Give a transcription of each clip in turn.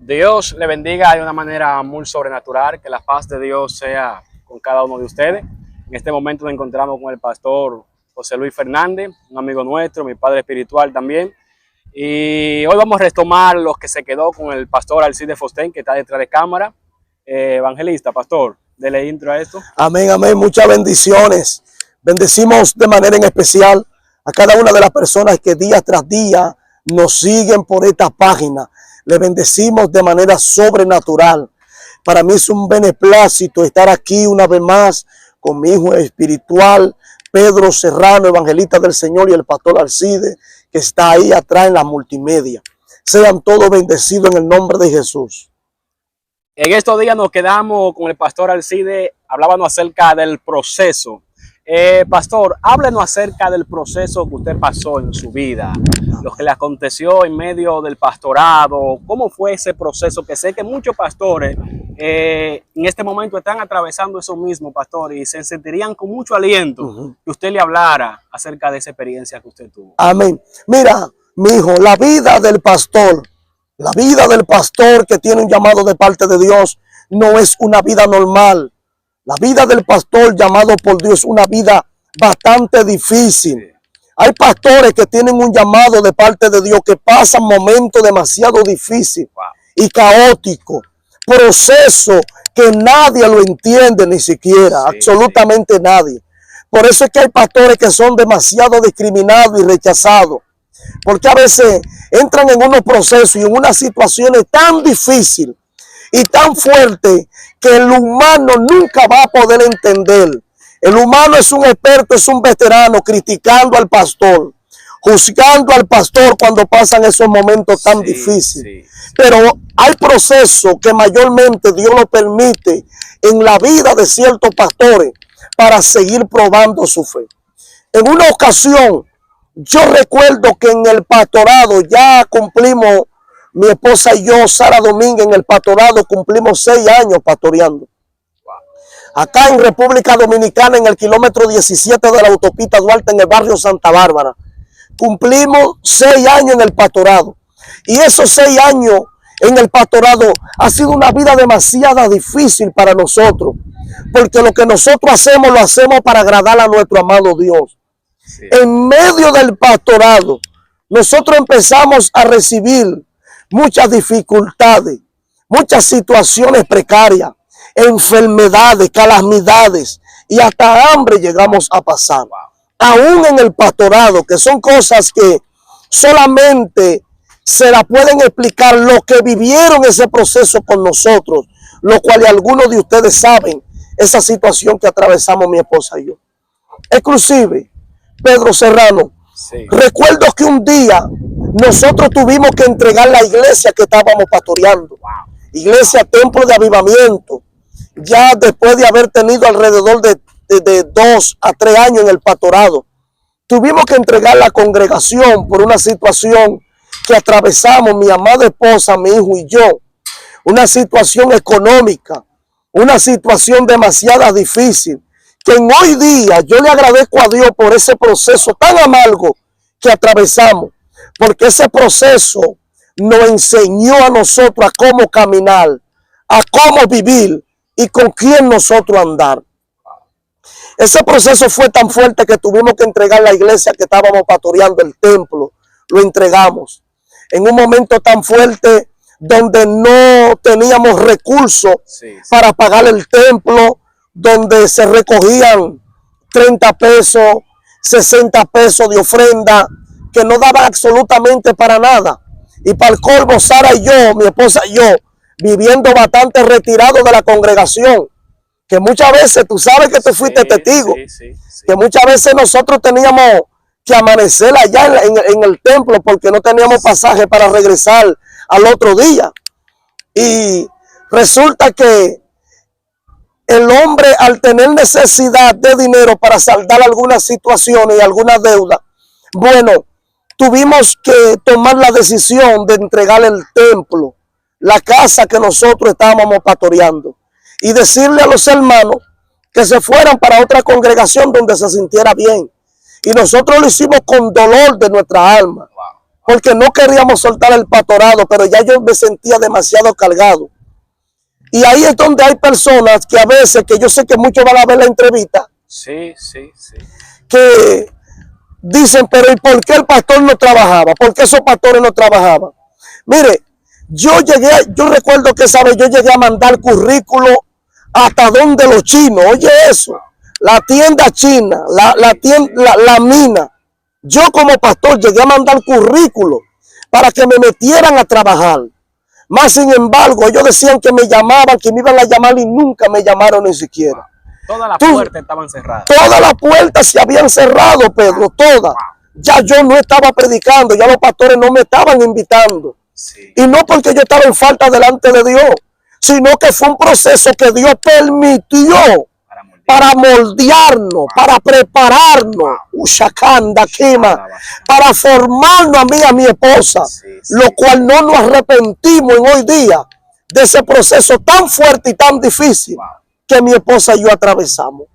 Dios le bendiga de una manera muy sobrenatural, que la paz de Dios sea con cada uno de ustedes. En este momento nos encontramos con el pastor José Luis Fernández, un amigo nuestro, mi padre espiritual también. Y hoy vamos a retomar lo que se quedó con el pastor Alcide Fostén, que está detrás de cámara. Evangelista, pastor, dele intro a esto. Amén, amén, muchas bendiciones. Bendecimos de manera en especial a cada una de las personas que día tras día nos siguen por esta página. Le bendecimos de manera sobrenatural. Para mí es un beneplácito estar aquí una vez más con mi hijo espiritual, Pedro Serrano, evangelista del Señor, y el pastor Alcide, que está ahí atrás en la multimedia. Sean todos bendecidos en el nombre de Jesús. En estos días nos quedamos con el pastor Alcide, hablábamos acerca del proceso. Pastor, háblenos acerca del proceso que usted pasó en su vida, lo que le aconteció en medio del pastorado. ¿Cómo fue ese proceso? Que sé que muchos pastores en este momento están atravesando eso mismo, pastor, y se sentirían con mucho aliento que usted le hablara acerca de esa experiencia que usted tuvo. Amén. Mira, mi hijo, la vida del pastor que tiene un llamado de parte de Dios no es una vida normal. La vida del pastor llamado por Dios es una vida bastante difícil. Hay pastores que tienen un llamado de parte de Dios que pasan momentos demasiado difíciles y caóticos. Proceso que nadie lo entiende, ni siquiera, absolutamente nadie. Por eso es que hay pastores que son demasiado discriminados y rechazados. Porque a veces entran en unos procesos y en unas situaciones tan difíciles y tan fuertes que el humano nunca va a poder entender. El humano es un experto, es un veterano criticando al pastor, juzgando al pastor cuando pasan esos momentos tan difíciles. Pero hay procesos que mayormente Dios lo permite en la vida de ciertos pastores para seguir probando su fe. En una ocasión, yo recuerdo que en el pastorado ya cumplimos, mi esposa y yo, Sara Domínguez, en el pastorado cumplimos 6 años pastoreando. Acá en República Dominicana, en el kilómetro 17 de la autopista Duarte, en el barrio Santa Bárbara, cumplimos 6 años en el pastorado. Y esos 6 años en el pastorado ha sido una vida demasiado difícil para nosotros, porque lo que nosotros hacemos, lo hacemos para agradar a nuestro amado Dios. En medio del pastorado, nosotros empezamos a recibir muchas dificultades, muchas situaciones precarias, enfermedades, calamidades y hasta hambre llegamos a pasar. Aún en el pastorado, que son cosas que solamente se la pueden explicar los que vivieron ese proceso con nosotros, lo cual algunos de ustedes saben esa situación que atravesamos mi esposa y yo. Exclusive, Pedro Serrano, recuerdo que un día nosotros tuvimos que entregar la iglesia que estábamos pastoreando, iglesia Templo de Avivamiento, ya después de haber tenido alrededor de 2 a 3 años en el pastorado. Tuvimos que entregar la congregación por una situación que atravesamos mi amada esposa, mi hijo y yo, una situación económica, una situación demasiado difícil, que en hoy día yo le agradezco a Dios por ese proceso tan amargo que atravesamos, porque ese proceso nos enseñó a nosotros a cómo caminar, a cómo vivir y con quién nosotros andar. Ese proceso fue tan fuerte que tuvimos que entregar la iglesia que estábamos pastoreando, el templo, lo entregamos. En un momento tan fuerte donde no teníamos recursos para pagar el templo, donde se recogían 30 pesos, 60 pesos de ofrenda, que no daban absolutamente para nada. Y para el colmo, Sara y yo, mi esposa y yo, viviendo bastante retirados de la congregación, que muchas veces, tú sabes que tú fuiste testigo, que muchas veces nosotros teníamos que amanecer allá en el templo porque no teníamos pasaje para regresar al otro día. Y resulta que el hombre, al tener necesidad de dinero para saldar algunas situaciones y algunas deudas, bueno, tuvimos que tomar la decisión de entregar el templo, la casa que nosotros estábamos pastoreando, y decirle a los hermanos que se fueran para otra congregación donde se sintiera bien. Y nosotros lo hicimos con dolor de nuestra alma, porque no queríamos soltar el pastorado, pero ya yo me sentía demasiado cargado. Y ahí es donde hay personas que a veces, que yo sé que muchos van a ver la entrevista, Sí, sí, sí. que dicen, pero ¿y por qué el pastor no trabajaba? ¿Por qué esos pastores no trabajaban? Mire, yo recuerdo que esa vez yo llegué a mandar currículo hasta donde los chinos, oye eso, la tienda china, la mina. Yo como pastor llegué a mandar currículo para que me metieran a trabajar. Más sin embargo, ellos decían que me llamaban, que me iban a llamar y nunca me llamaron ni siquiera. Todas las puertas estaban cerradas. Todas las puertas se habían cerrado, Pedro, todas. Ya yo no estaba predicando, ya los pastores no me estaban invitando. Sí. Y no porque yo estaba en falta delante de Dios, sino que fue un proceso que Dios permitió para moldearnos, para prepararnos, Ushakanda, Kima, para formarnos a mí y a mi esposa, lo cual no nos arrepentimos en hoy día de ese proceso tan fuerte y tan difícil que mi esposa y yo atravesamos.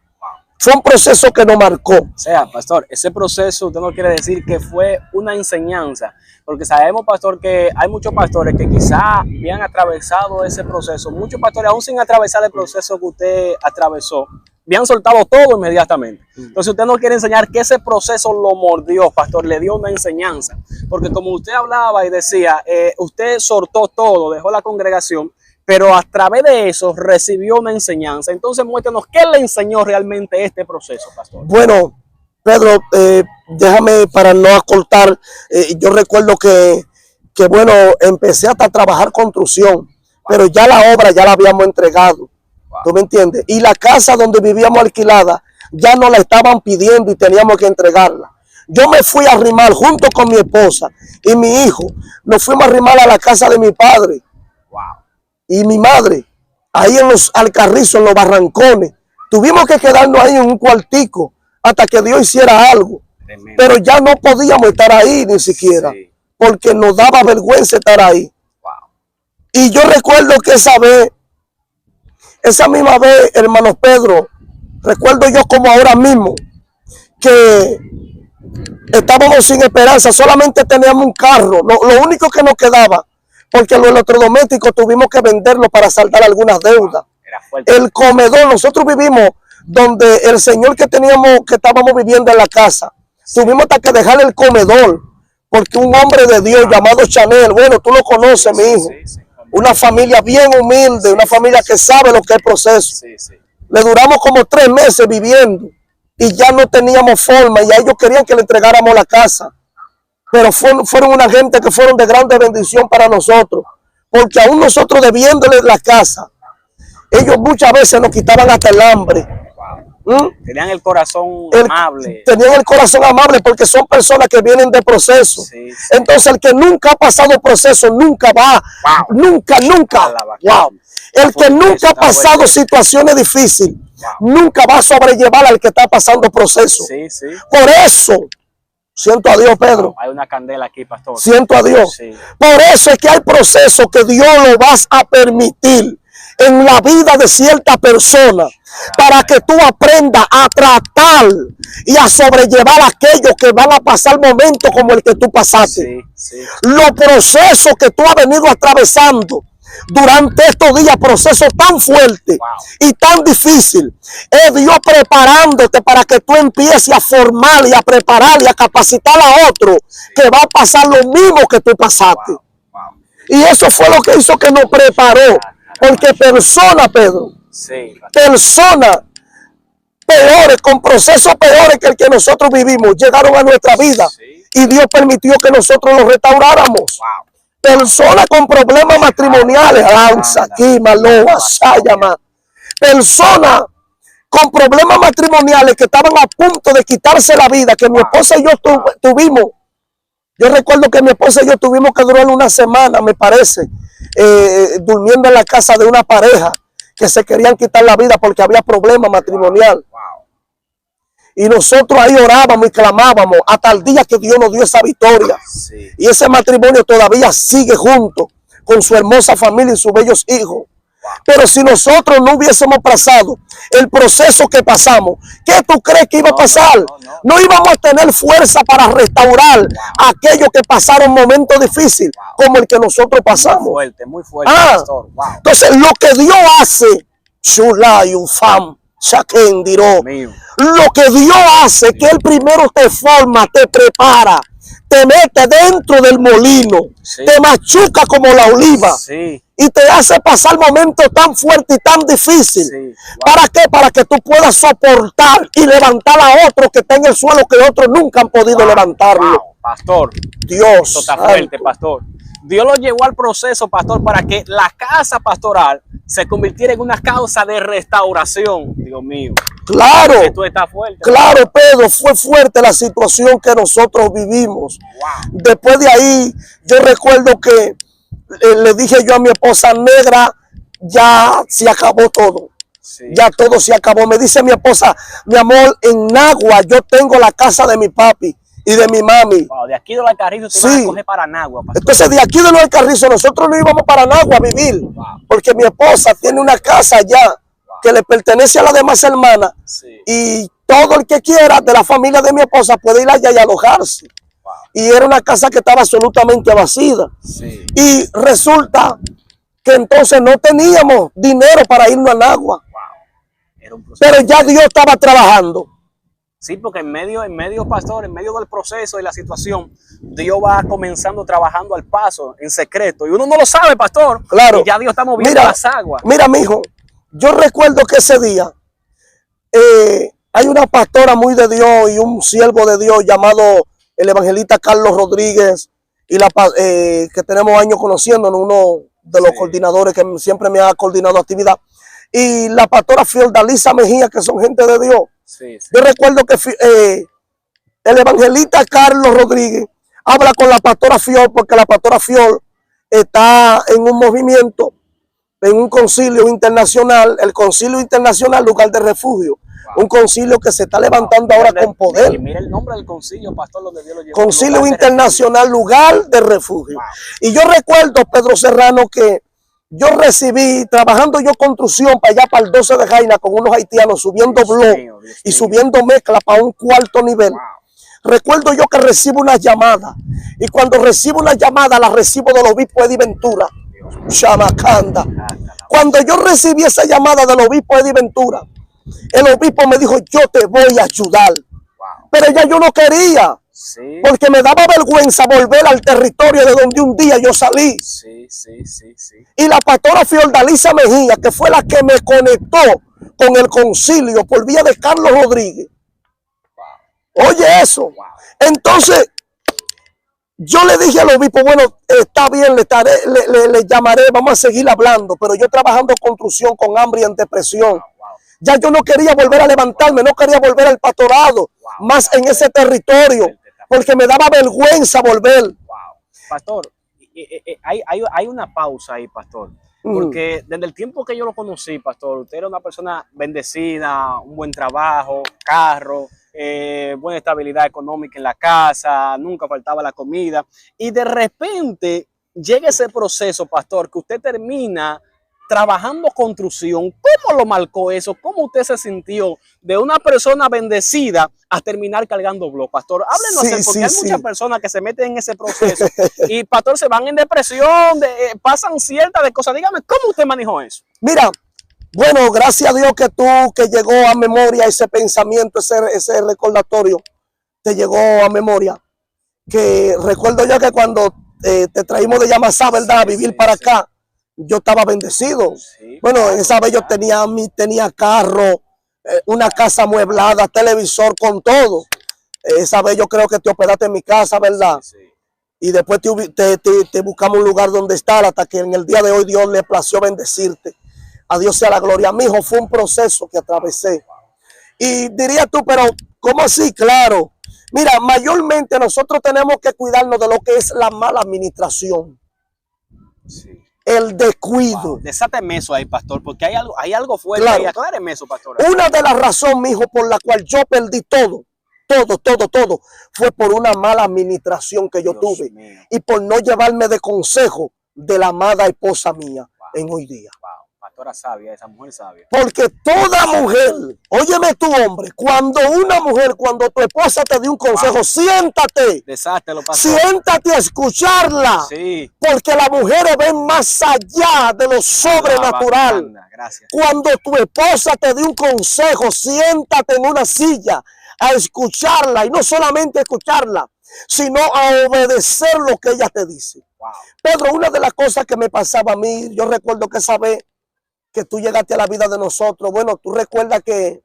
Fue un proceso que nos marcó. O sea, pastor, ese proceso usted no quiere decir que fue una enseñanza, porque sabemos, pastor, que hay muchos pastores que quizá habían atravesado ese proceso. Muchos pastores, aún sin atravesar el proceso que usted atravesó, habían soltado todo inmediatamente. Entonces usted no quiere enseñar que ese proceso lo mordió, pastor, le dio una enseñanza. Porque como usted hablaba y decía, usted soltó todo, dejó la congregación, pero a través de eso recibió una enseñanza. Entonces muéstranos qué le enseñó realmente este proceso, pastor. Bueno, Pedro, déjame para no acortar, yo recuerdo que bueno, empecé hasta a trabajar construcción, pero ya la obra ya la habíamos entregado. ¿Tú me entiendes? Y la casa donde vivíamos alquilada ya nos la estaban pidiendo y teníamos que entregarla. Yo me fui a arrimar junto con mi esposa y mi hijo. Nos fuimos a arrimar a la casa de mi padre y mi madre, ahí en los Alcarrizos, en los Barrancones. Tuvimos que quedarnos ahí en un cuartico hasta que Dios hiciera algo. Tremendo. Pero ya no podíamos estar ahí ni siquiera, porque nos daba vergüenza estar ahí. Y yo recuerdo que esa misma vez, hermano Pedro, recuerdo yo como ahora mismo, que estábamos sin esperanza, solamente teníamos un carro, lo único que nos quedaba, porque los electrodomésticos tuvimos que venderlos para saldar algunas deudas. El comedor, nosotros vivimos donde el señor que estábamos viviendo en la casa, tuvimos hasta que dejar el comedor, porque un hombre de Dios llamado Chanel, bueno, tú lo conoces, mi hijo, una familia bien humilde, una familia que sabe lo que es el proceso. Le duramos como 3 meses viviendo y ya no teníamos forma y a ellos querían que le entregáramos la casa. Pero fueron una gente que fueron de grande bendición para nosotros, porque aún nosotros debiéndoles la casa, ellos muchas veces nos quitaban hasta el hambre. Tenían el corazón amable. Tenían el corazón amable porque son personas que vienen de proceso. Entonces el que nunca ha pasado proceso, nunca va, nunca. El que nunca ha pasado situaciones difíciles, nunca va a sobrellevar al que está pasando proceso. Por eso, siento a Dios, Pedro. Hay una candela aquí, pastor. Siento a Dios. Por eso es que hay procesos que Dios lo vas a permitir en la vida de cierta persona, para que tú aprendas a tratar y a sobrellevar a aquellos que van a pasar momentos como el que tú pasaste. Los procesos que tú has venido atravesando durante estos días, procesos tan fuertes y tan difíciles, es Dios preparándote para que tú empieces a formar y a preparar y a capacitar a otro que va a pasar lo mismo que tú pasaste. Y eso fue lo que hizo que nos preparó. Porque personas, Pedro, personas peores, con procesos peores que el que nosotros vivimos, llegaron a nuestra vida y Dios permitió que nosotros los restauráramos. Personas con problemas matrimoniales, personas con problemas matrimoniales que estaban a punto de quitarse la vida, que mi esposa y yo tuvimos. Yo recuerdo que mi esposa y yo tuvimos que durar una semana, me parece, durmiendo en la casa de una pareja que se querían quitar la vida porque había problema matrimonial. Y nosotros ahí orábamos y clamábamos hasta el día que Dios nos dio esa victoria. Y ese matrimonio todavía sigue junto con su hermosa familia y sus bellos hijos. Pero si nosotros no hubiésemos pasado el proceso que pasamos, ¿qué tú crees que iba a pasar? No íbamos a tener fuerza para restaurar a aquellos que pasaron momentos difíciles como el que nosotros pasamos. Muy fuerte, pastor. Wow. Entonces, lo que Dios hace, lo que Dios hace, que Él primero te forma, te prepara, te mete dentro del molino, te machuca como la oliva. Y te hace pasar momentos tan fuertes y tan difíciles. ¿Para qué? Para que tú puedas soportar y levantar a otros que están en el suelo que otros nunca han podido levantarlo. Pastor, Dios. Esto está fuerte, pastor. Dios lo llevó al proceso, pastor, para que la casa pastoral se convirtiera en una causa de restauración. Dios mío. Claro. Esto está fuerte. Claro, Pedro, fue fuerte la situación que nosotros vivimos. Después de ahí, yo recuerdo que le dije yo a mi esposa, negra, ya se acabó todo. Ya todo se acabó. Me dice mi esposa, mi amor, en Nagua yo tengo la casa de mi papi y de mi mami. De aquí de los Alcarrizos te van a coger para Nagua, pastor. Entonces de aquí de los Alcarrizos nosotros no íbamos para Nagua a vivir. Porque mi esposa tiene una casa allá que le pertenece a las demás hermanas. Y todo el que quiera de la familia de mi esposa puede ir allá y alojarse. Y era una casa que estaba absolutamente vacía. Y resulta que entonces no teníamos dinero para irnos a Nagua. Pero ya Dios estaba trabajando. Sí, porque en medio, pastor, en medio del proceso y la situación, Dios va comenzando trabajando al paso, en secreto. Y uno no lo sabe, pastor. Claro. Y ya Dios está moviendo las aguas. Mira, mijo, yo recuerdo que ese día hay una pastora muy de Dios y un siervo de Dios llamado el evangelista Carlos Rodríguez, y que tenemos años conociéndonos, uno de los coordinadores que siempre me ha coordinado actividad, y la pastora Fiordalisa Mejía, que son gente de Dios. Yo recuerdo que el evangelista Carlos Rodríguez habla con la pastora Fiol, porque la pastora Fiol está en un movimiento, en un concilio internacional, el Concilio Internacional Lugar de Refugio. Un concilio que se está levantando ahora con poder. Y mira el nombre del concilio, pastor, donde Dios lo llevó. Concilio Internacional Lugar de Refugio. Y yo recuerdo, Pedro Serrano, que yo recibí, trabajando yo construcción para allá, para el 12 de Jaina, con unos haitianos, subiendo blog y subiendo mezcla para un cuarto nivel. Recuerdo yo que recibo una llamada. Y cuando recibo una llamada, la recibo del obispo Eddie Ventura. Chamacanda. Cuando yo recibí esa llamada del obispo Eddie Ventura, el obispo me dijo, yo te voy a ayudar. Pero ya yo no quería. Porque me daba vergüenza volver al territorio de donde un día yo salí. Y la pastora Fiordalisa Mejía, que fue la que me conectó con el concilio por vía de Carlos Rodríguez. Oye eso. Entonces, yo le dije al obispo, bueno, está bien, le llamaré, vamos a seguir hablando. Pero yo trabajando en construcción con hambre y en depresión. Ya yo no quería volver a levantarme, no quería volver al pastorado, más en ese territorio, porque me daba vergüenza volver. Pastor, hay una pausa ahí, pastor, porque desde el tiempo que yo lo conocí, pastor, usted era una persona bendecida, un buen trabajo, carro, buena estabilidad económica en la casa, nunca faltaba la comida, y de repente llega ese proceso, pastor, que usted termina trabajando construcción. ¿Cómo lo marcó eso? ¿Cómo usted se sintió de una persona bendecida a terminar cargando blog, pastor? Háblenos, porque hay muchas personas que se meten en ese proceso y, pastor, se van en depresión, pasan ciertas de cosas. Dígame, ¿cómo usted manejó eso? Mira, bueno, gracias a Dios que llegó a memoria ese pensamiento, ese recordatorio, te llegó a memoria. Que recuerdo yo que cuando te traímos de Yamasá, ¿verdad? A vivir para acá. Yo estaba bendecido. Bueno, en esa vez yo tenía carro, una casa amueblada, televisor con todo. Esa vez yo creo que te hospedaste en mi casa, ¿verdad? Y después te buscamos un lugar donde estar hasta que en el día de hoy Dios le plació bendecirte. A Dios sea la gloria. Mi hijo, fue un proceso que atravesé. Y dirías tú, pero ¿cómo así? Claro. Mira, mayormente nosotros tenemos que cuidarnos de lo que es la mala administración. El descuido. Desáteme eso ahí, pastor, porque hay algo fuerte ahí. Acláreme eso, pastor. Una de las razones, mi hijo, por la cual yo perdí todo, fue por una mala administración que yo tuve. Y por no llevarme de consejo de la amada esposa mía en hoy día. pastora sabia, esa mujer sabia. Porque toda mujer, óyeme tú hombre, cuando tu esposa te dé un consejo, Wow. Siéntate. Desátelo, pastor. Siéntate a escucharla. Sí. Porque las mujeres ven más allá de lo sobrenatural. Gracias. Cuando tu esposa te dé un consejo, siéntate en una silla a escucharla. Y no solamente escucharla, sino a obedecer lo que ella te dice. Wow. Pedro, una de las cosas que me pasaba a mí, yo recuerdo que esa vez que tú llegaste a la vida de nosotros, bueno, tú recuerdas que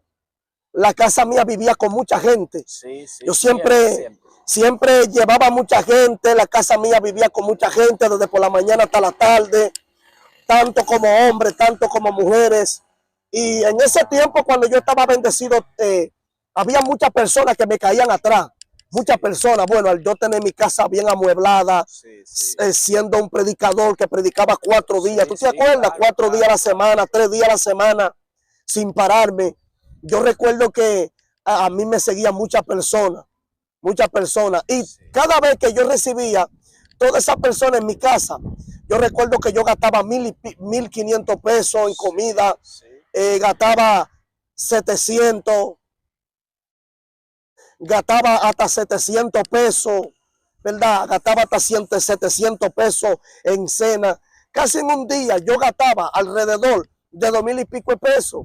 la casa mía vivía con mucha gente. Sí, sí, yo siempre llevaba mucha gente, la casa mía vivía con mucha gente, desde por la mañana hasta la tarde, tanto como hombres, tanto como mujeres. Y en ese tiempo, cuando yo estaba bendecido, había muchas personas que me caían atrás. Muchas personas, bueno, al yo tener mi casa bien amueblada, siendo un predicador que predicaba 4 días, ¿tú te acuerdas? 4 días a la semana, 3 días a la semana, sin pararme. Yo recuerdo que a mí me seguían muchas personas, y cada vez que yo recibía todas esas personas en mi casa, yo recuerdo que yo gastaba 1,500 pesos en comida, gastaba 700, gastaba hasta 700 pesos, ¿verdad? Gastaba hasta 700 pesos en cena. Casi en un día yo gastaba alrededor de 2,000 y pico de pesos,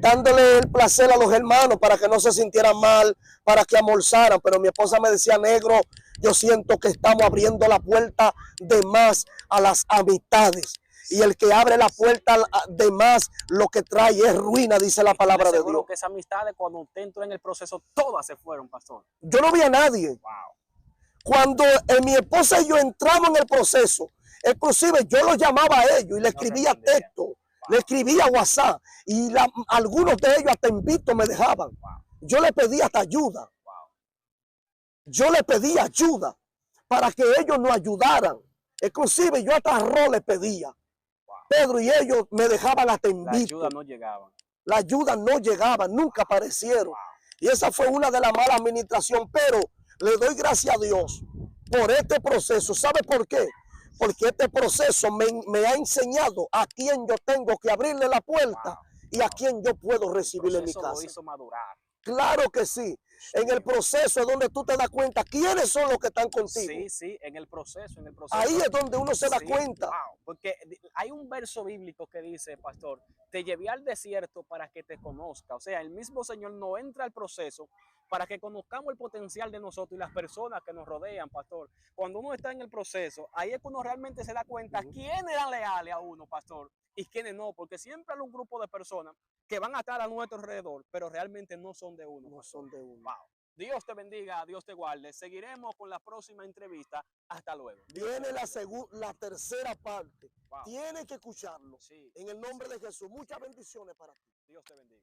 dándole el placer a los hermanos para que no se sintieran mal, para que almorzaran. Pero mi esposa me decía, negro, yo siento que estamos abriendo la puerta de más a las amistades. Y el que abre la puerta de más, lo que trae es ruina, dice la palabra de Dios. Seguro que esas amistades, cuando usted entró en el proceso, todas se fueron, pastor. Yo no vi a nadie. Wow. Cuando mi esposa y yo entramos en el proceso, inclusive yo los llamaba a ellos y le escribía texto, le escribía WhatsApp, y algunos de ellos hasta en visto me dejaban. Yo le pedía hasta ayuda. Yo le pedía ayuda para que ellos nos ayudaran. Inclusive yo hasta arroz les pedía. Pedro, y ellos me dejaban hasta en visto. La ayuda no llegaba. La ayuda no llegaba, nunca aparecieron. Y esa fue una de las malas administraciones, pero le doy gracias a Dios por este proceso. ¿Sabe por qué? Porque este proceso me ha enseñado a quién yo tengo que abrirle la puerta y a quién yo puedo recibir en mi casa. Lo hizo madurar. Claro que sí. En el proceso es donde tú te das cuenta quiénes son los que están contigo. Sí, en el proceso. Ahí es donde uno se da cuenta. Wow. Porque hay un verso bíblico que dice, pastor, te llevé al desierto para que te conozca. O sea, el mismo Señor no entra al proceso para que conozcamos el potencial de nosotros y las personas que nos rodean, pastor. Cuando uno está en el proceso, ahí es que uno realmente se da cuenta quiénes eran leales a uno, pastor, y quiénes no, porque siempre hay un grupo de personas que van a estar a nuestro alrededor, pero realmente no son de uno. No son de uno. Wow. Dios te bendiga, Dios te guarde. Seguiremos con la próxima entrevista. Hasta luego. Viene la tercera parte. Wow. Tienes que escucharlo. Sí. En el nombre de Jesús. Muchas bendiciones para ti. Dios te bendiga.